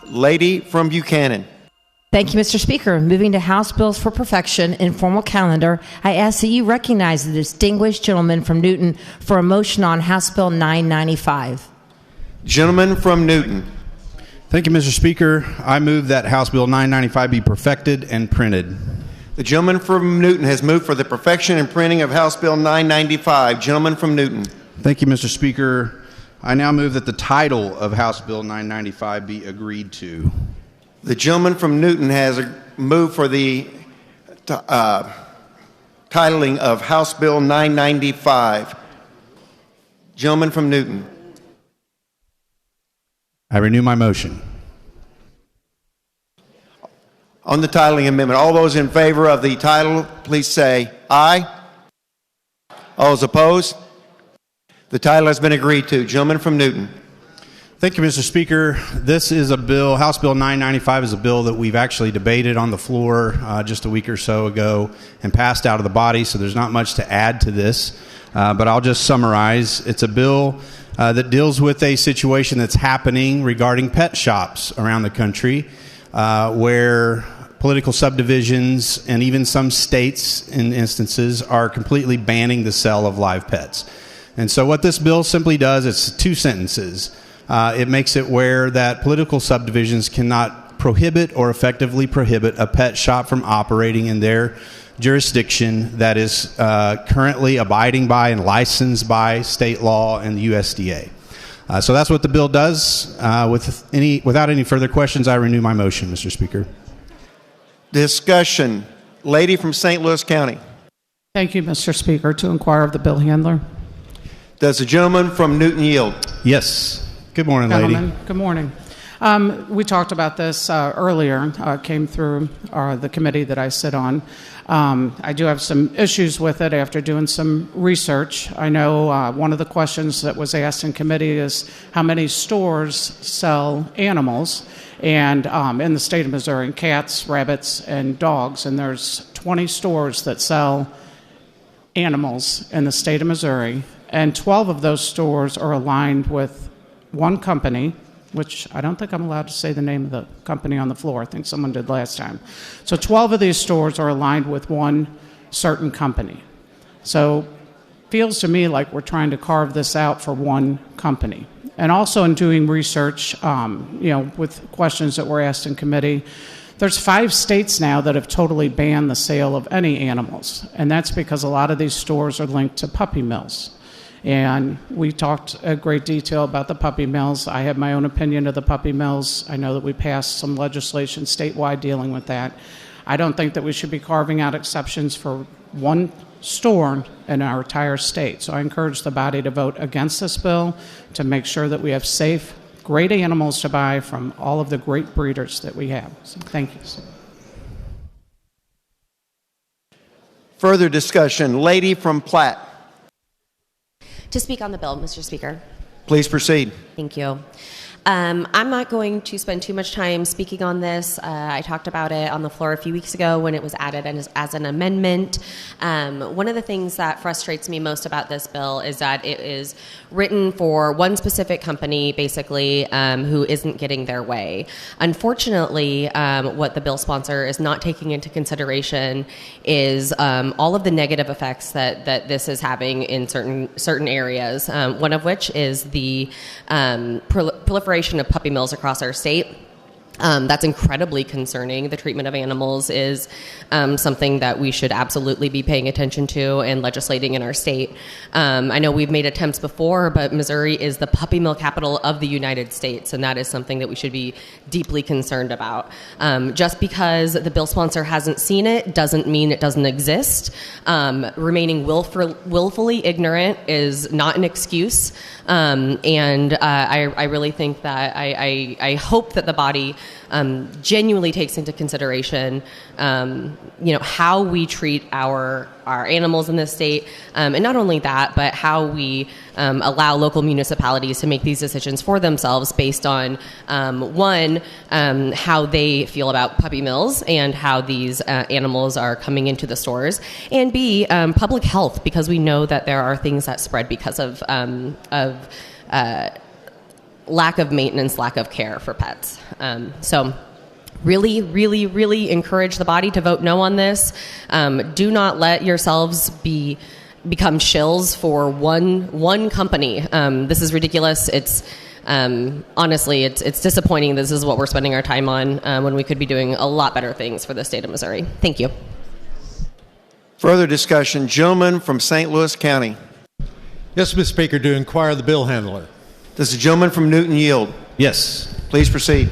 Lady from Buchanan. Thank you, Mr. Speaker. Moving to House Bills for Perfection, informal calendar, I ask that you recognize the distinguished gentleman from Newton for a motion on House Bill 995. Gentleman from Newton. Thank you, Mr. Speaker. I move that House Bill 995 be perfected and printed. The gentleman from Newton has moved for the perfection and printing of House Bill 995. Gentleman from Newton. Thank you, Mr. Speaker. I now move that the title of House Bill 995 be agreed to. The gentleman from Newton has moved for the titling of House Bill 995. Gentleman from Newton. I renew my motion. On the titling amendment, all those in favor of the title, please say aye. All those opposed? The title has been agreed to. Gentleman from Newton. Thank you, Mr. Speaker. This is a bill, House Bill 995 is a bill that we've actually debated on the floor just a week or so ago and passed out of the body, so there's not much to add to this, but I'll just summarize. It's a bill that deals with a situation that's happening regarding pet shops around the country where political subdivisions and even some states in instances are completely banning the sale of live pets. And so what this bill simply does, it's two sentences. It makes it where that political subdivisions cannot prohibit or effectively prohibit a pet shop from operating in their jurisdiction that is currently abiding by and licensed by state law and the USDA. So that's what the bill does. Without any further questions, I renew my motion, Mr. Speaker. Discussion. Lady from St. Louis County. Thank you, Mr. Speaker. To inquire of the bill handler. Does the gentleman from Newton yield? Yes. Good morning, lady. Gentlemen, good morning. We talked about this earlier, came through the committee that I sit on. I do have some issues with it after doing some research. I know one of the questions that was asked in committee is how many stores sell animals, and in the state of Missouri, cats, rabbits, and dogs, and there's 20 stores that sell animals in the state of Missouri, and 12 of those stores are aligned with one company, which I don't think I'm allowed to say the name of the company on the floor. I think someone did last time. So 12 of these stores are aligned with one certain company. So it feels to me like we're trying to carve this out for one company. And also in doing research, with questions that were asked in committee, there's 5 states now that have totally banned the sale of any animals. And that's because a lot of these stores are linked to puppy mills. And we talked a great detail about the puppy mills. I have my own opinion of the puppy mills. I know that we passed some legislation statewide dealing with that. I don't think that we should be carving out exceptions for one store in our entire state. So I encourage the body to vote against this bill to make sure that we have safe, great animals to buy from all of the great breeders that we have. So thank you. Further discussion. Lady from Platte. To speak on the bill, Mr. Speaker. Please proceed. Thank you. I'm not going to spend too much time speaking on this. I talked about it on the floor a few weeks ago when it was added as an amendment. One of the things that frustrates me most about this bill is that it is written for one specific company, basically, who isn't getting their way. Unfortunately, what the bill sponsor is not taking into consideration is all of the negative effects that this is having in certain areas, one of which is the proliferation of puppy mills across our state. That's incredibly concerning. The treatment of animals is something that we should absolutely be paying attention to and legislating in our state. I know we've made attempts before, but Missouri is the puppy mill capital of the United States, and that is something that we should be deeply concerned about. Just because the bill sponsor hasn't seen it doesn't mean it doesn't exist. Remaining willfully ignorant is not an excuse, and I really think that I hope that the body genuinely takes into consideration, how we treat our animals in this state, and not only that, but how we allow local municipalities to make these decisions for themselves based on how they feel about puppy mills and how these animals are coming into the stores, and B, public health, because we know that there are things that spread because of lack of maintenance, lack of care for pets. So really, really, really encourage the body to vote no on this. Do not let yourselves become shills for one company. This is ridiculous. It's honestly, it's disappointing. This is what we're spending our time on when we could be doing a lot better things for the state of Missouri. Thank you. Further discussion. Gentleman from St. Louis County. Yes, Mr. Speaker, to inquire the bill handler. Does the gentleman from Newton yield? Yes. Please proceed.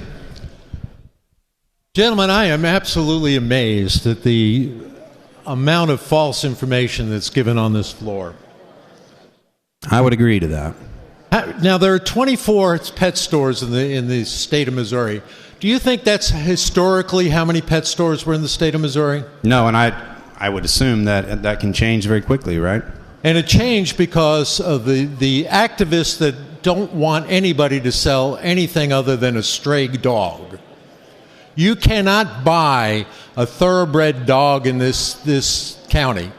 Gentlemen, I am absolutely amazed at the amount of false information that's given on this floor. I would agree to that. Now, there are 24 pet stores in the state of Missouri. Do you think that's historically how many pet stores were in the state of Missouri? No, and I would assume that can change very quickly, right? And it changed because of the activists that don't want anybody to sell anything other than a stray dog. You cannot buy a thoroughbred dog in this county.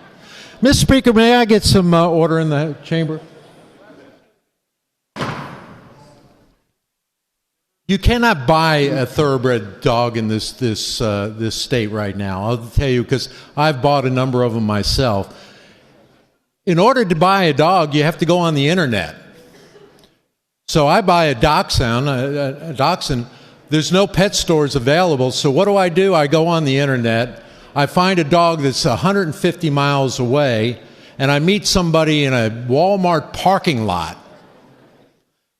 Mr. Speaker, may I get some order in the chamber? You cannot buy a thoroughbred dog in this state right now. I'll tell you, because I've bought a number of them myself. In order to buy a dog, you have to go on the internet. So I buy a dachshund. There's no pet stores available, so what do? I go on the internet, I find a dog that's 150 miles away, and I meet somebody in a Walmart parking lot.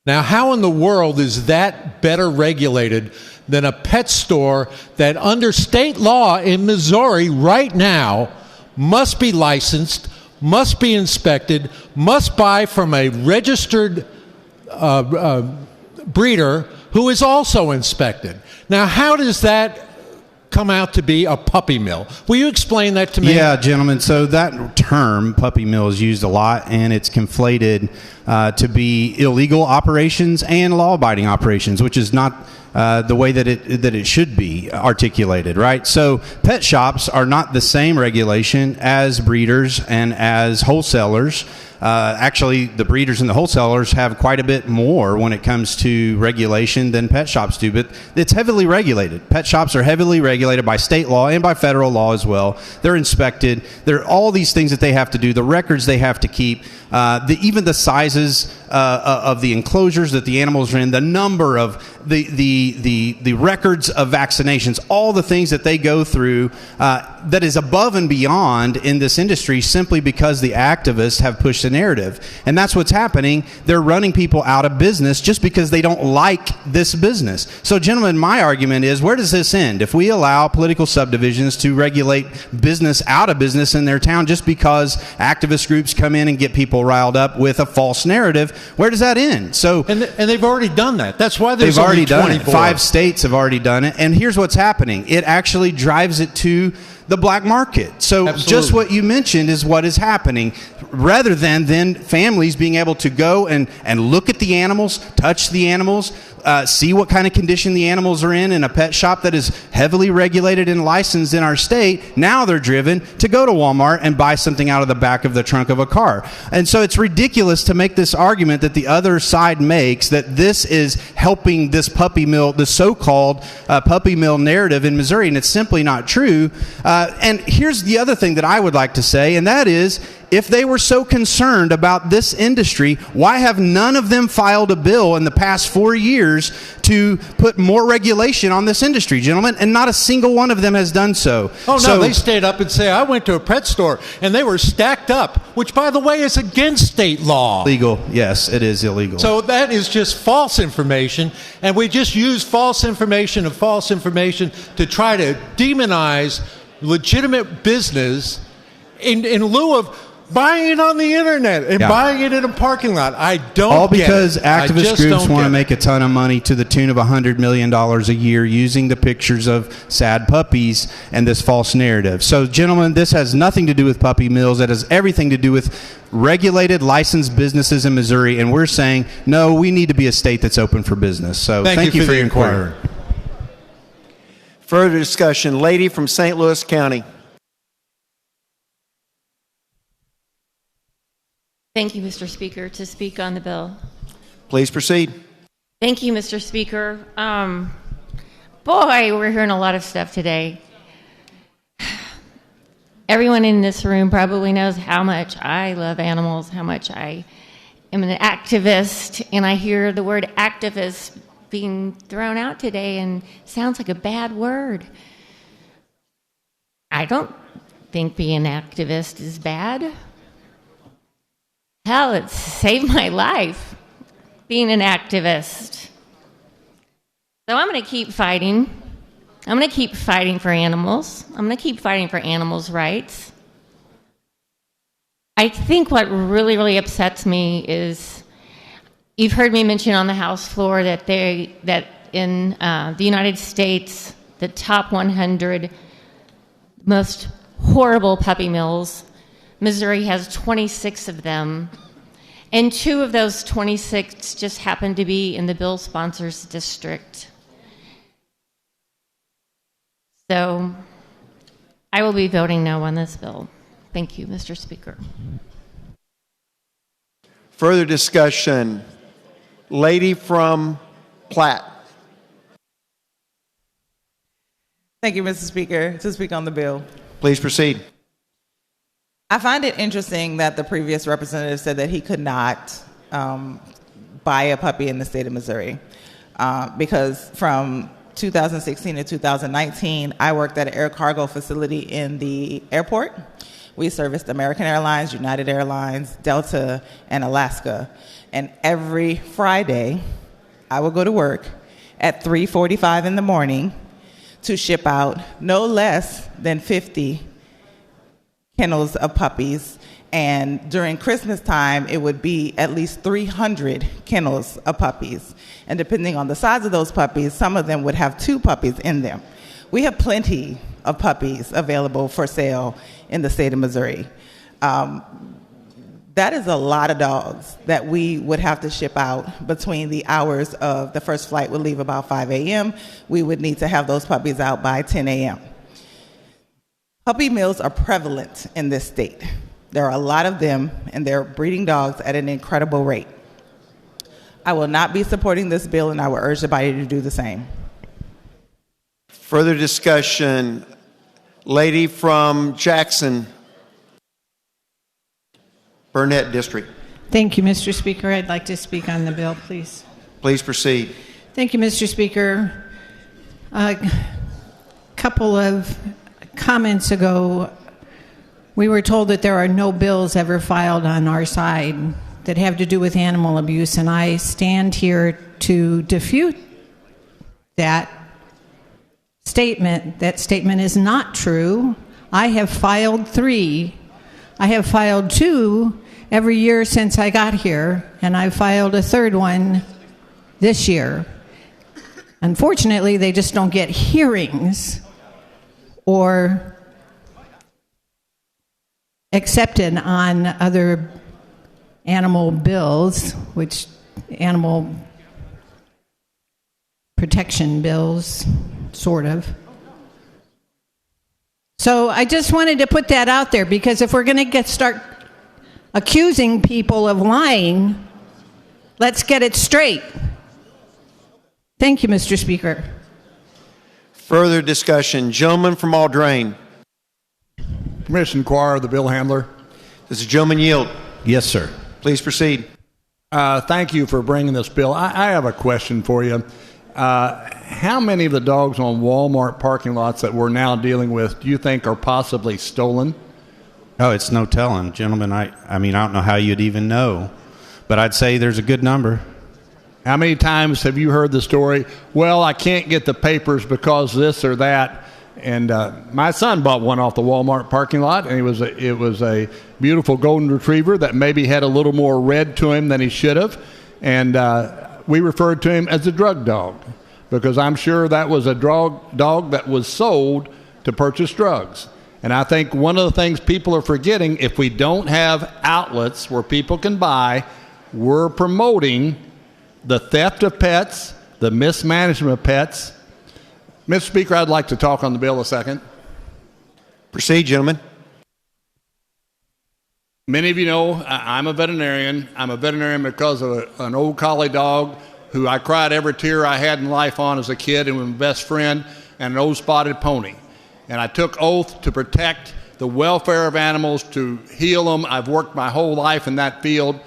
Now, how in the world is that better regulated than a pet store that under state law in Missouri right now must be licensed, must be inspected, must buy from a registered breeder who is also inspected? Now, how does that come out to be a puppy mill? Will you explain that to me? Yeah, gentlemen. So that term, puppy mill, is used a lot, and it's conflated to be illegal operations and law-abiding operations, which is not the way that it should be articulated, right? So pet shops are not the same regulation as breeders and as wholesalers. Actually, the breeders and the wholesalers have quite a bit more when it comes to regulation than pet shops do, but it's heavily regulated. Pet shops are heavily regulated by state law and by federal law as well. They're inspected. There are all these things that they have to do, the records they have to keep, even the sizes of the enclosures that the animals are in, the number of the records of vaccinations, all the things that they go through that is above and beyond in this industry simply because the activists have pushed a narrative. And that's what's happening. They're running people out of business just because they don't like this business. So, gentlemen, my argument is, where does this end? If we allow political subdivisions to regulate business out of business in their town just because activist groups come in and get people riled up with a false narrative, where does that end? So, and they've already done that. That's why there's they've already only done it. 24. 5 states have already done it. And here's what's happening. It actually drives it to the black market. So Absolutely. Just what you mentioned is what is happening. Rather than families being able to go and look at the animals, touch the animals, see what kind of condition the animals are in a pet shop that is heavily regulated and licensed in our state, now they're driven to go to Walmart and buy something out of the back of the trunk of a car. And so it's ridiculous to make this argument that the other side makes, that this is helping this puppy mill, the so-called puppy mill narrative in Missouri, and it's simply not true. And here's the other thing that I would like to say, and that is, if they were so concerned about this industry, why have none of them filed a bill in the past 4 years to put more regulation on this industry, gentlemen? And not a single one of them has done so. Oh, no, they stayed up and say, I went to a pet store, and they were stacked up, which, by the way, is against state law. Illegal. Yes, it is illegal. So that is just false information, and we just use false information to try to demonize legitimate business in lieu of buying it on the internet and buying it in a parking lot. I don't All because get it. activist groups want to make a ton of money to the tune of $100 million a year using the pictures of sad puppies and this false narrative. So, gentlemen, this has nothing to do with puppy mills. It has everything to do with regulated, licensed businesses in Missouri. And we're saying, no, we need to be a state that's open for business. So thank you for your inquiry. Further discussion. Lady from St. Louis County. Thank you, Mr. Speaker. To speak on the bill. Please proceed. Thank you, Mr. Speaker. Boy, we're hearing a lot of stuff today. Everyone in this room probably knows how much I love animals, how much I am an activist, and I hear the word activist being thrown out today and it sounds like a bad word. I don't think being an activist is bad. Hell, it's saved my life being an activist. So I'm going to keep fighting. I'm going to keep fighting for animals. I'm going to keep fighting for animals' rights. I think what really, really upsets me is you've heard me mention on the House floor that in the United States, the top 100 most horrible puppy mills, Missouri has 26 of them. And 2 of those 26 just happen to be in the bill sponsors district. So I will be voting no on this bill. Thank you, Mr. Speaker. Further discussion. Lady from Platt. Thank you, Mr. Speaker. To speak on the bill. Please proceed. I find it interesting that the previous representative said that he could not buy a puppy in the state of Missouri because from 2016 to 2019, I worked at an air cargo facility in the airport. We serviced American Airlines, United Airlines, Delta, and Alaska. And every Friday, I would go to work at 3:45 in the morning to ship out no less than 50 kennels of puppies. And during Christmas time, it would be at least 300 kennels of puppies. And depending on the size of those puppies, some of them would have 2 puppies in them. We have plenty of puppies available for sale in the state of Missouri. That is a lot of dogs that we would have to ship out between the hours of the first flight would leave about 5 a.m. We would need to have those puppies out by 10 a.m. Puppy mills are prevalent in this state. There are a lot of them, and they're breeding dogs at an incredible rate. I will not be supporting this bill, and I will urge the body to do the same. Further discussion. Lady from Jackson, Burnett District. Thank you, Mr. Speaker. I'd like to speak on the bill, please. Please proceed. Thank you, Mr. Speaker. A couple of comments ago, we were told that there are no bills ever filed on our side that have to do with animal abuse, and I stand here to defute that statement. That statement is not true. I have filed 3. I have filed 2 every year since I got here, and I filed a 3rd one this year. Unfortunately, they just don't get hearings or accepted on other animal bills, which animal protection bills, sort of. So I just wanted to put that out there, because if we're going to start accusing people of lying, let's get it straight. Thank you, Mr. Speaker. Further discussion. Gentleman from Audrain. Permission to inquire of the bill handler. Does the gentleman yield? Yes, sir. Please proceed. Thank you for bringing this bill. I have a question for you. How many of the dogs on Walmart parking lots that we're now dealing with do you think are possibly stolen? Oh, it's no telling, gentlemen. I mean, I don't know how you'd even know, but I'd say there's a good number. How many times have you heard the story, well, I can't get the papers because this or that? And my son bought one off the Walmart parking lot, and it was a beautiful golden retriever that maybe had a little more red to him than he should have. And we referred to him as a drug dog, because I'm sure that was a dog that was sold to purchase drugs. And I think one of the things people are forgetting, if we don't have outlets where people can buy, we're promoting the theft of pets, the mismanagement of pets. Mr. Speaker, I'd like to talk on the bill a second. Proceed, gentlemen. Many of you know I'm a veterinarian. I'm a veterinarian because of an old collie dog who I cried every tear I had in life on as a kid, and was my best friend, and an old spotted pony. And I took oath to protect the welfare of animals, to heal them. I've worked my whole life in that field.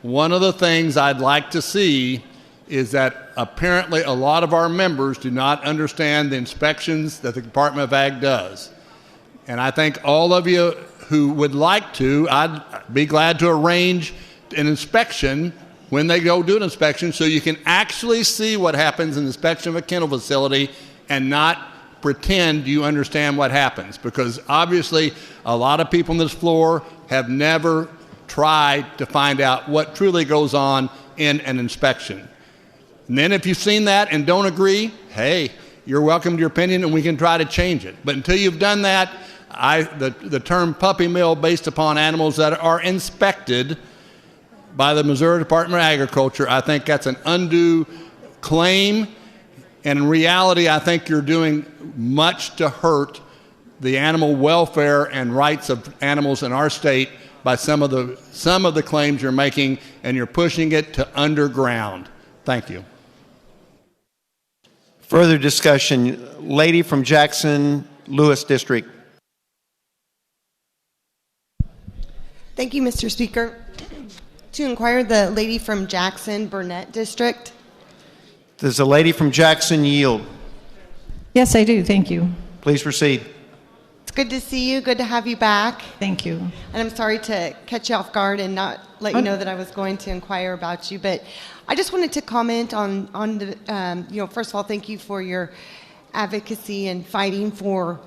One of the things I'd like to see is that apparently a lot of our members do not understand the inspections that the Department of Ag does. And I think all of you who would like to, I'd be glad to arrange an inspection when they go do an inspection, so you can actually see what happens in the inspection of a kennel facility and not pretend you understand what happens. Because obviously a lot of people on this floor have never tried to find out what truly goes on in an inspection. And then if you've seen that and don't agree, hey, you're welcome to your opinion and we can try to change it. But until you've done that, the term puppy mill based upon animals that are inspected by the Missouri Department of Agriculture, I think that's an undue claim. And in reality, I think you're doing much to hurt the animal welfare and rights of animals in our state by some of the claims you're making, and you're pushing it to underground. Thank you. Further discussion. Lady from Jackson, Lewis District. Thank you, Mr. Speaker. To inquire, the lady from Jackson, Burnett District. Does the lady from Jackson yield? Yes, I do. Thank you. Please proceed. It's good to see you. Good to have you back. Thank you. And I'm sorry to catch you off guard and not let you know that I was going to inquire about you. But I just wanted to comment on the, first of all, thank you for your advocacy and fighting for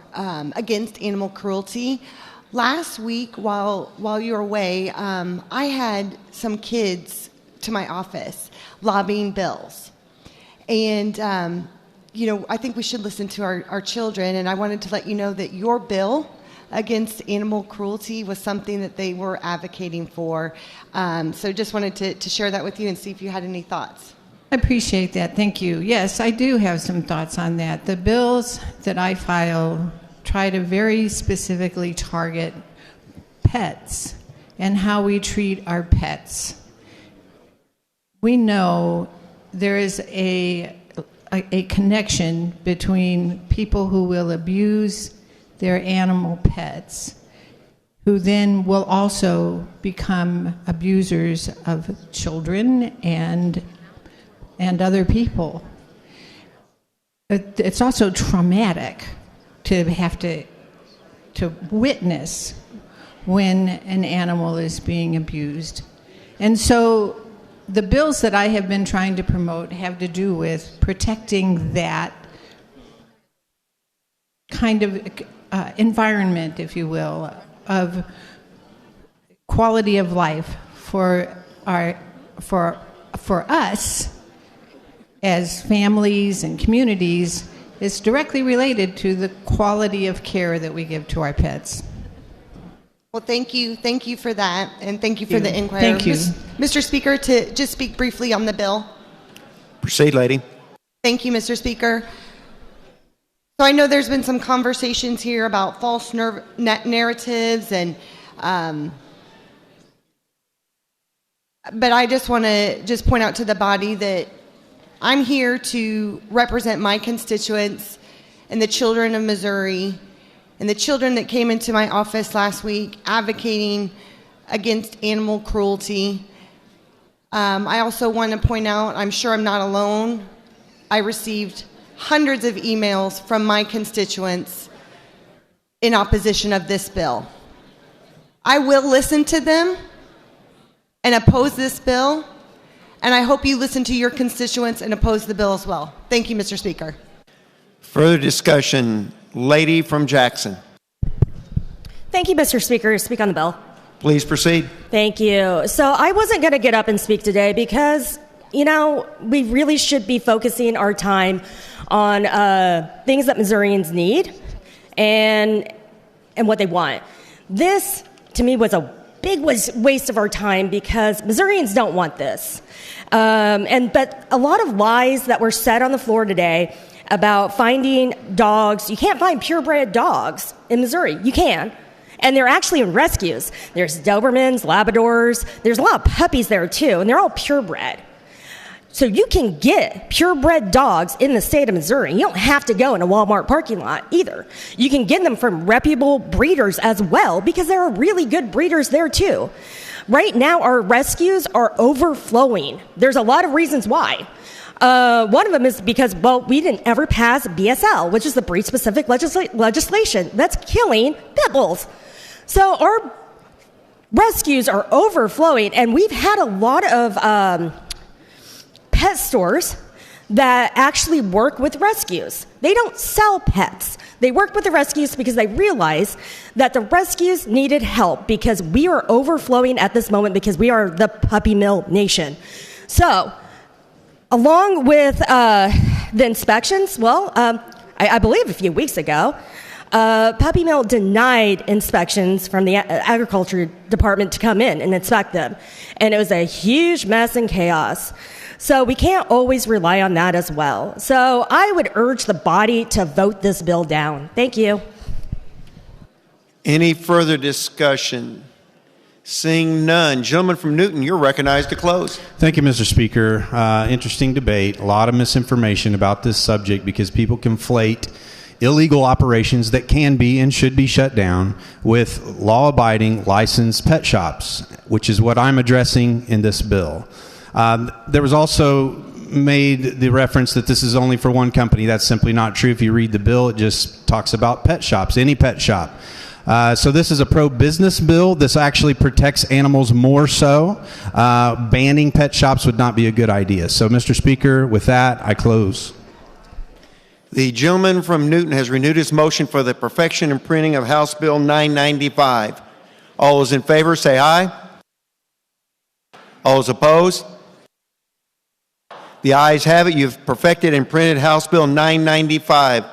against animal cruelty. Last week, while you were away, I had some kids to my office lobbying bills. And, I think we should listen to our children. And I wanted to let you know that your bill against animal cruelty was something that they were advocating for. So just wanted to share that with you and see if you had any thoughts. I appreciate that. Thank you. Yes, I do have some thoughts on that. The bills that I file try to very specifically target pets and how we treat our pets. We know there is a connection between people who will abuse their animal pets, who then will also become abusers of children and other people. It's also traumatic to have to witness when an animal is being abused. And so the bills that I have been trying to promote have to do with protecting that kind of environment, if you will, of quality of life for us as families and communities. Is directly related to the quality of care that we give to our pets. Well, thank you for that, and thank you for the inquiry. Thank you. Mr. Speaker, to just speak briefly on the bill. Proceed, lady. Thank you, Mr. Speaker. So I know there's been some conversations here about false narratives, and but I just want to point out to the body that I'm here to represent my constituents and the children of Missouri and the children that came into my office last week advocating against animal cruelty. I also want to point out, I'm sure I'm not alone, I received hundreds of emails from my constituents in opposition of this bill. I will listen to them and oppose this bill, and I hope you listen to your constituents and oppose the bill as well. Thank you, Mr. Speaker. Further discussion. Lady from Jackson. Thank you, Mr. Speaker. To speak on the bill. Please proceed. Thank you. So I wasn't going to get up and speak today because, we really should be focusing our time on things that Missourians need and what they want. This, to me, was a big waste of our time because Missourians don't want this. But a lot of lies that were said on the floor today about finding dogs. You can't find purebred dogs in Missouri. You can. And they're actually in rescues. There's Dobermans, Labradors. There's a lot of puppies there, too, and they're all purebred. So you can get purebred dogs in the state of Missouri. You don't have to go in a Walmart parking lot either. You can get them from reputable breeders as well, because there are really good breeders there too. Right now, our rescues are overflowing. There's a lot of reasons why. One of them is because, well, we didn't ever pass BSL, which is the breed-specific legislation that's killing pit bulls. So our rescues are overflowing, and we've had a lot of pet stores that actually work with rescues. They don't sell pets. They work with the rescues because they realize that the rescues needed help, because we are overflowing at this moment because we are the puppy mill nation. So, along with the inspections, well, I believe a few weeks ago, Puppy Mill denied inspections from the agriculture department to come in and inspect them. And it was a huge mess and chaos. So we can't always rely on that as well. So I would urge the body to vote this bill down. Thank you. Any further discussion? Seeing none. Gentleman from Newton, you're recognized to close. Thank you, Mr. Speaker. Interesting debate. A lot of misinformation about this subject because people conflate illegal operations that can be and should be shut down with law-abiding licensed pet shops, which is what I'm addressing in this bill. There was also made the reference that this is only for one company. That's simply not true. If you read the bill, it just talks about pet shops, any pet shop. So this is a pro-business bill. This actually protects animals more so. Banning pet shops would not be a good idea. So, Mr. Speaker, with that, I close. The gentleman from Newton has renewed his motion for the perfection and printing of House Bill 995. All those in favor say aye. All those opposed? The ayes have it. You've perfected and printed House Bill 995.